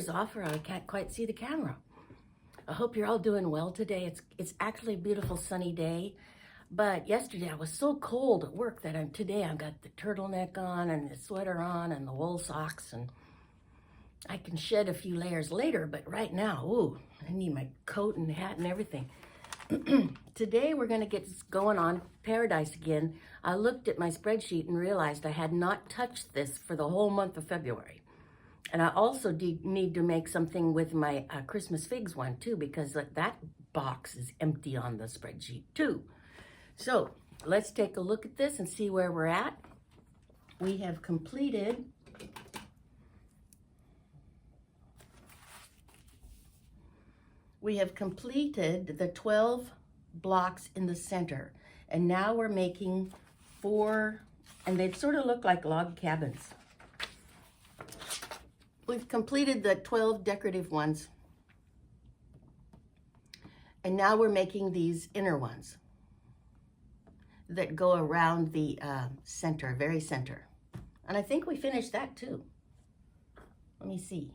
is off or I can't quite see the camera. I hope you're all doing well today. It's actually a beautiful sunny day, but yesterday I was so cold at work that today I've got the turtleneck on and the sweater on and the wool socks, and I can shed a few layers later, but right now, ooh, I need my coat and hat and everything. Today we're going to get going on Paradise again. I looked at my spreadsheet and realized I had not touched this for the whole month of February. And I also need to make something with my Christmas figs one too, because that box is empty on the spreadsheet too. So let's take a look at this and see where we're at. We have completed the 12 blocks in the center, and now we're making 4, and they sort of look like log cabins. We've completed the 12 decorative ones, and now we're making these inner ones that go around the center, very center. And I think we finished that too. Let me see.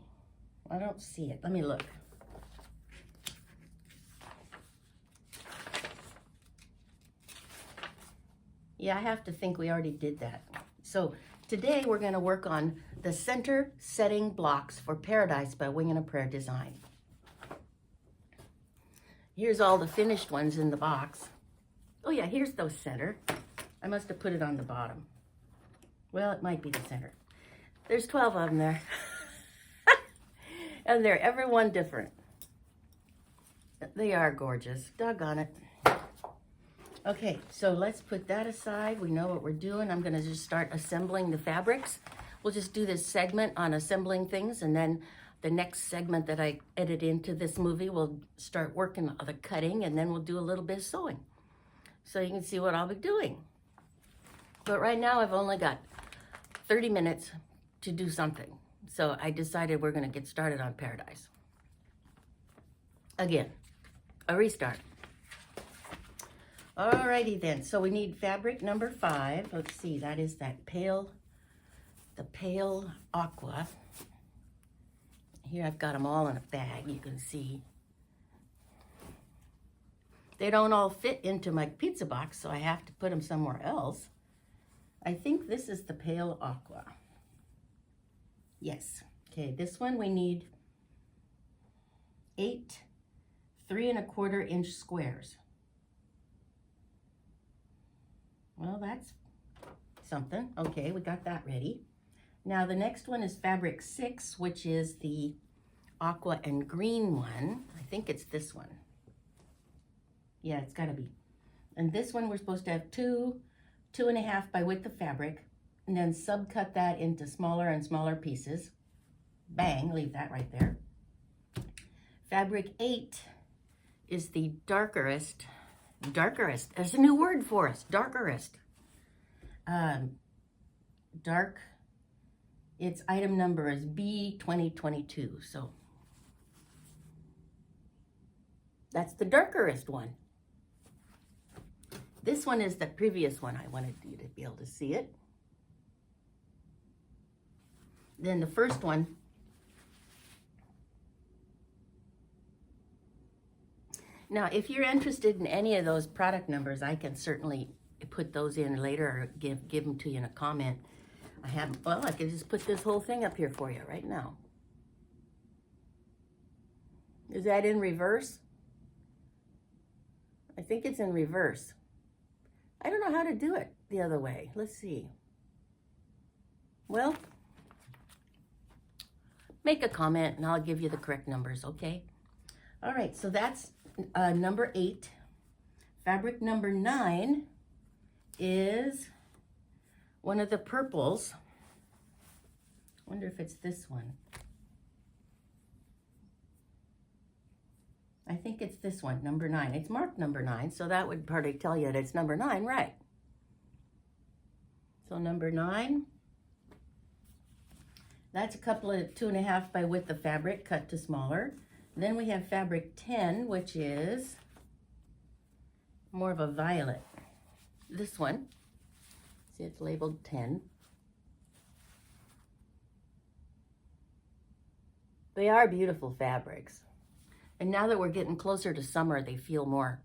I don't see it. Let me look. Yeah, I have to think we already did that. So today we're going to work on the center setting blocks for Paradise by Winging a Prayer Design. Here's all the finished ones in the box. Oh yeah, here's those center. I must have put it on the bottom. Well, it might be the center. There's 12 of them there. And they're every one different. They are gorgeous. Doggone it. Okay, so let's put that aside. We know what we're doing. I'm going to just start assembling the fabrics. We'll just do this segment on assembling things, and then the next segment that I edit into this movie, we'll start working on the cutting, and then we'll do a little bit of sewing. So you can see what I'll be doing. But right now I've only got 30 minutes to do something. So I decided we're going to get started on Paradise. Again, a restart. Alrighty then, so we need fabric number 5. Let's see, that is the pale aqua. Here I've got them all in a bag, you can see. They don't all fit into my pizza box, so I have to put them somewhere else. I think this is the pale aqua. Yes, okay, this one we need 8 3¼ inch squares. Well, that's something. Okay, we got that ready. Now the next one is fabric 6, which is the aqua and green one. I think it's this one. Yeah, it's gotta be. And this one we're supposed to have 2.5 by width of fabric, and then subcut that into smaller and smaller pieces. Bang, leave that right there. Fabric 8 is the darkerest. There's a new word for us. Darkerest. Dark. Its item number is B2022. So that's the darkerest one. This one is the previous one. I wanted you to be able to see it. Then the first one. Now, if you're interested in any of those product numbers, I can certainly put those in later or give them to you in a comment. I can just put this whole thing up here for you right now. Is that in reverse? I think it's in reverse. I don't know how to do it the other way. Let's see. Well, make a comment and I'll give you the correct numbers, okay? All right, so that's number 8. Fabric number 9 is one of the purples. I wonder if it's this one. I think it's this one, number 9. It's marked number 9, so that would probably tell you that it's number 9, right? So number 9, that's a couple of 2.5 by width of fabric cut to smaller. Then we have fabric 10, which is more of a violet. This one, see it's labeled 10. They are beautiful fabrics. And now that we're getting closer to summer, they feel more.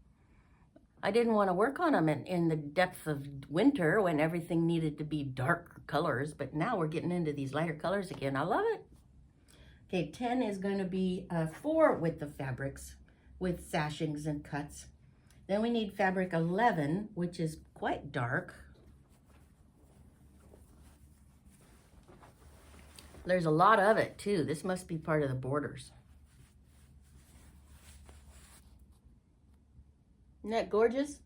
I didn't want to work on them in the depth of winter when everything needed to be dark colors, but now we're getting into these lighter colors again. I love it. Okay, 10 is going to be 4 width of fabrics with sashings and cuts. Then we need fabric 11, which is quite dark. There's a lot of it too. This must be part of the borders. Isn't that gorgeous?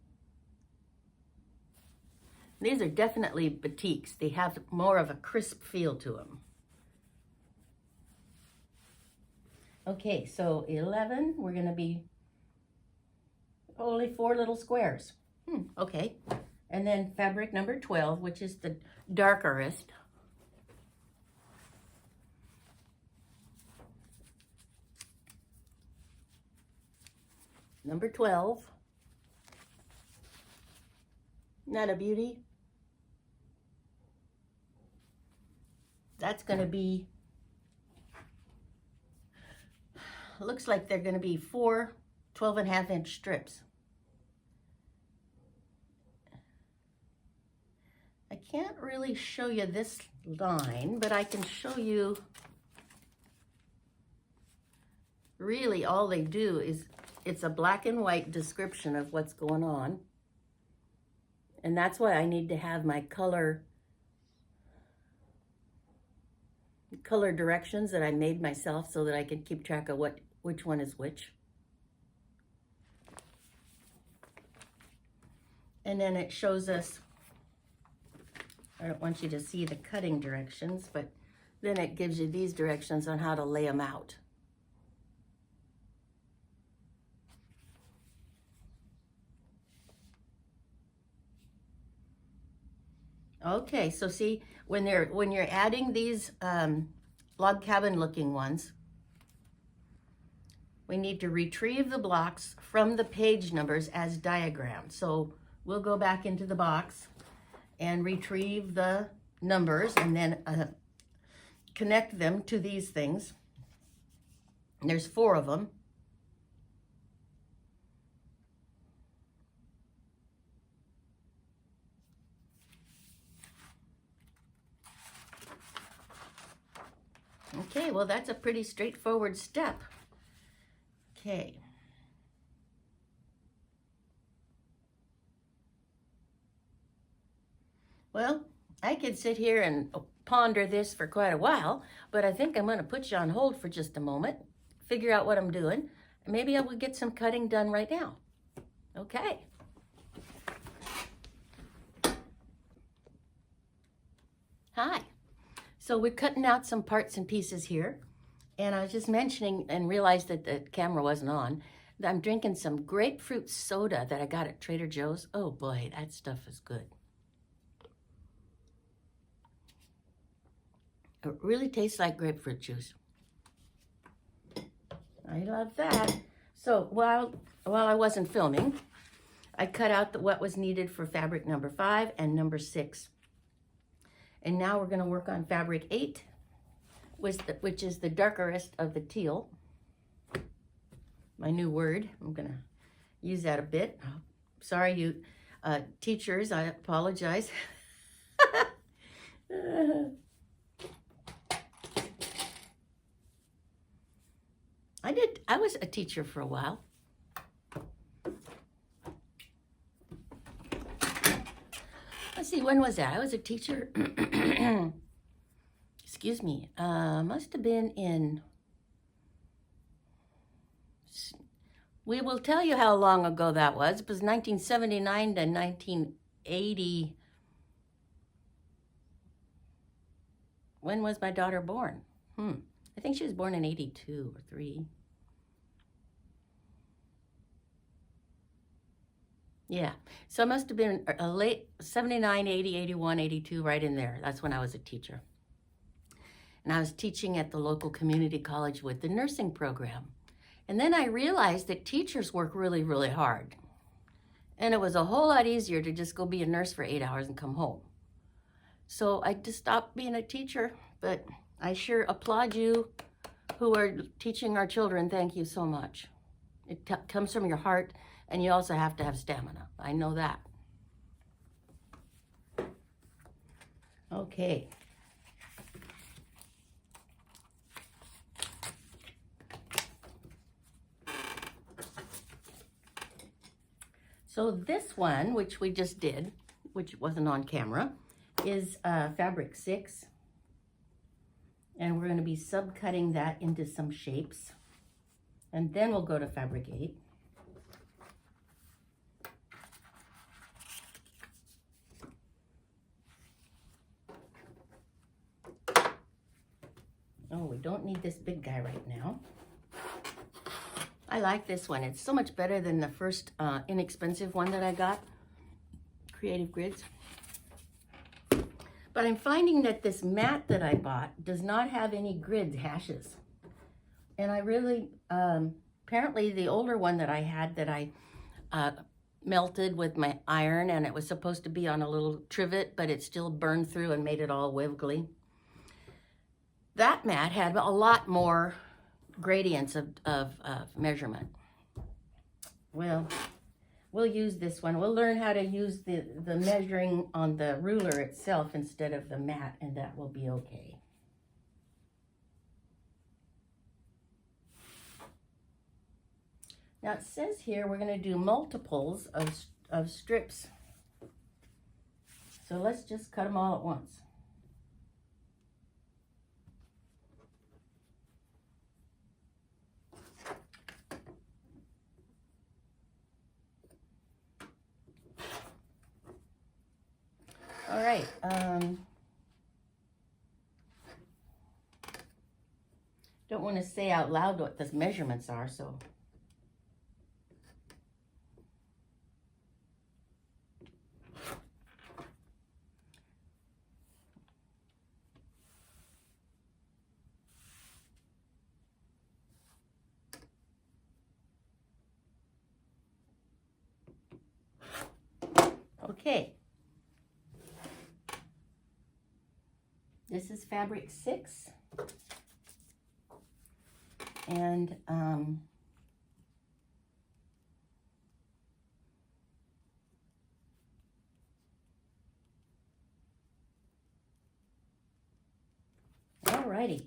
These are definitely batiks. They have more of a crisp feel to them. Okay, so 11, we're going to be only 4 little squares. Okay. And then fabric number 12, which is the darkerest. Number 12. Isn't that a beauty? That's going to be, looks like they're going to be 4 12.5-inch strips. I can't really show you this line, but I can show you really all they do is it's a black and white description of what's going on. And that's why I need to have my color directions that I made myself so that I can keep track of which one is which. And then it shows us, I don't want you to see the cutting directions, but then it gives you these directions on how to lay them out. Okay, so see, when you're adding these log cabin looking ones, we need to retrieve the blocks from the page numbers as diagrams. So we'll go back into the box and retrieve the numbers and then connect them to these things. And there's 4 of them. Okay, well, that's a pretty straightforward step. Okay. Well, I could sit here and ponder this for quite a while, but I think I'm going to put you on hold for just a moment, figure out what I'm doing, and maybe I will get some cutting done right now. Okay. Hi. So we're cutting out some parts and pieces here, and I was just mentioning and realized that the camera wasn't on, that I'm drinking some grapefruit soda that I got at Trader Joe's. Oh boy, that stuff is good. It really tastes like grapefruit juice. I love that. So while I wasn't filming, I cut out what was needed for fabric number 5 and number 6. And now we're going to work on fabric 8, which is the darkest of the teal. My new word. I'm going to use that a bit. Sorry, you teachers, I apologize. I was a teacher for a while. Let's see, when was that? I was a teacher, excuse me, must have been in, we will tell you how long ago that was. It was 1979 to 1980. When was my daughter born? I think she was born in 82 or 3. Yeah, so it must have been a late 79, 80, 81, 82, right in there. That's when I was a teacher. And I was teaching at the local community college with the nursing program. And then I realized that teachers work really, really hard. And it was a whole lot easier to just go be a nurse for 8 hours and come home. So I just stopped being a teacher, but I sure applaud you who are teaching our children, thank you so much. It comes from your heart, and you also have to have stamina. I know that. Okay. So this one, which we just did, which wasn't on camera, is fabric 6. And we're going to be subcutting that into some shapes. And then we'll go to fabric 8. Oh, we don't need this big guy right now. I like this one. It's so much better than the first inexpensive one that I got, Creative Grids. But I'm finding that this mat that I bought does not have any grid hashes. And I really, apparently the older one that I had that I melted with my iron, and it was supposed to be on a little trivet, but it still burned through and made it all wiggly. That mat had a lot more gradients of measurement. Well, we'll use this one. We'll learn how to use the measuring on the ruler itself instead of the mat, and that will be okay. Now it says here we're going to do multiples of strips. So let's just cut them all at once. All right. Don't want to say out loud what the measurements are, so. Okay. This is fabric 6. And alrighty,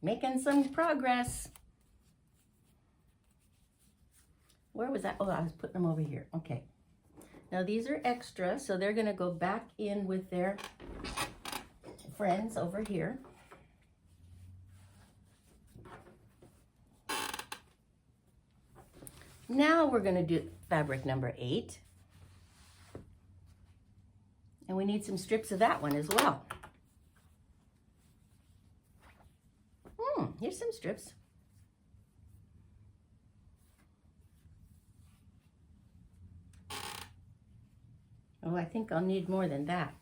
making some progress. Where was that? Oh, I was putting them over here. Okay. Now these are extra, so they're going to go back in with their friends over here. Now we're going to do fabric number 8. And we need some strips of that one as well. Here's some strips. Oh, I think I'll need more than that.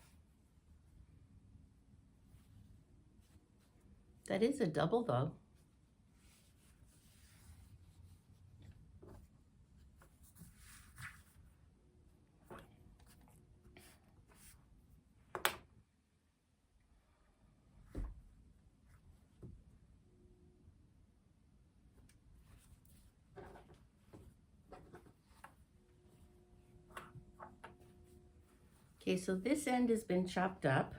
That is a double though. Okay, so this end has been chopped up.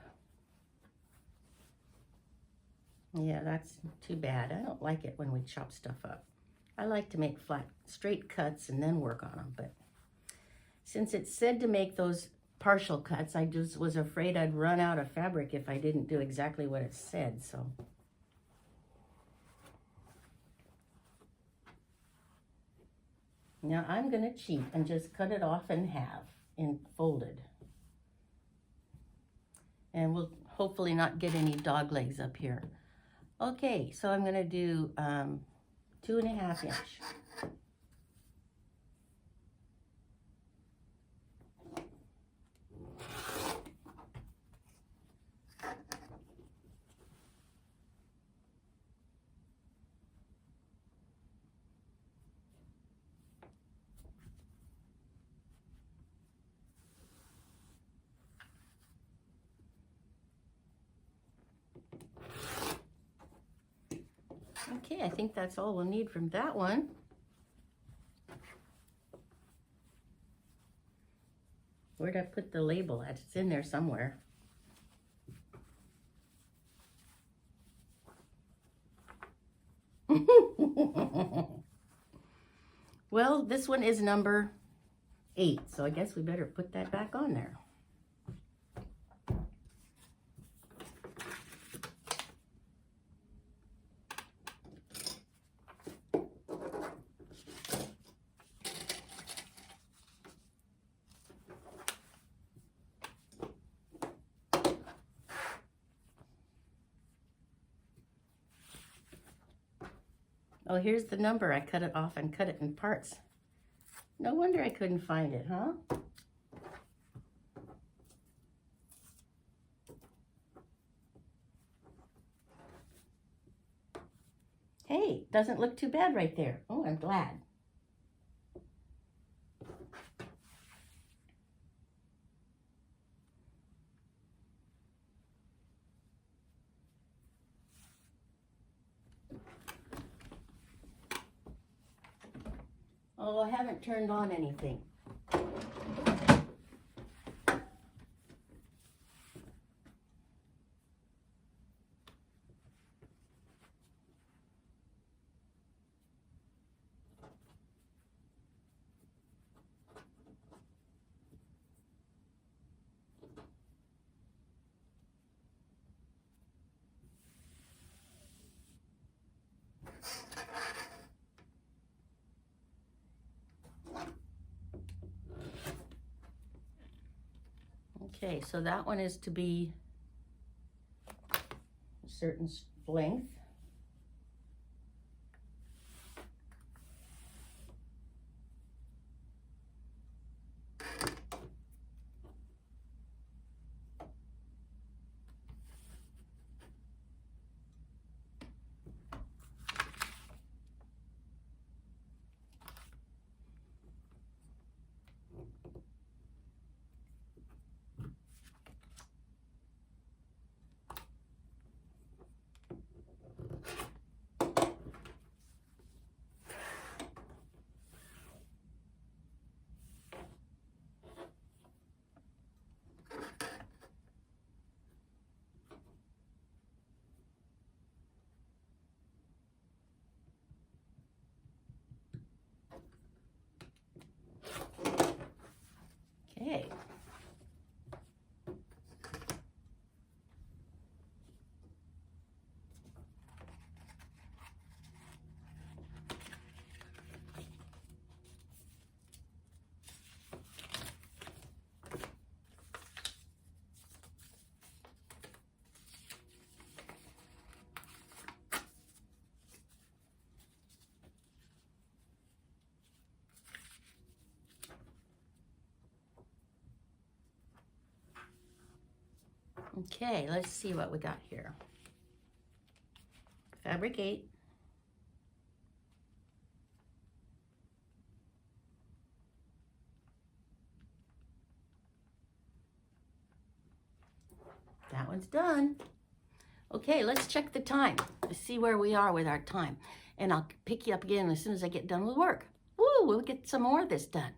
Yeah, that's too bad. I don't like it when we chop stuff up. I like to make flat, straight cuts and then work on them. But since it said to make those partial cuts, I just was afraid I'd run out of fabric if I didn't do exactly what it said, so. Now I'm gonna cheat and just cut it off in half and folded. And we'll hopefully not get any dog legs up here. Okay, so I'm gonna do 2.5 inch. Okay, I think that's all we'll need from that one. Where'd I put the label at? It's in there somewhere. Well, this one is number 8, so I guess we better put that back on there. Oh, here's the number. I cut it off and cut it in parts. No wonder I couldn't find it, huh? Hey, doesn't look too bad right there. Oh, I'm glad. Oh, I haven't turned on anything. Okay, so that one is to be a certain length. Okay. Okay, let's see what we got here. Fabric 8. That one's done. Okay, let's check the time. Let's see where we are with our time. And I'll pick you up again as soon as I get done with work. Woo, we'll get some more of this done.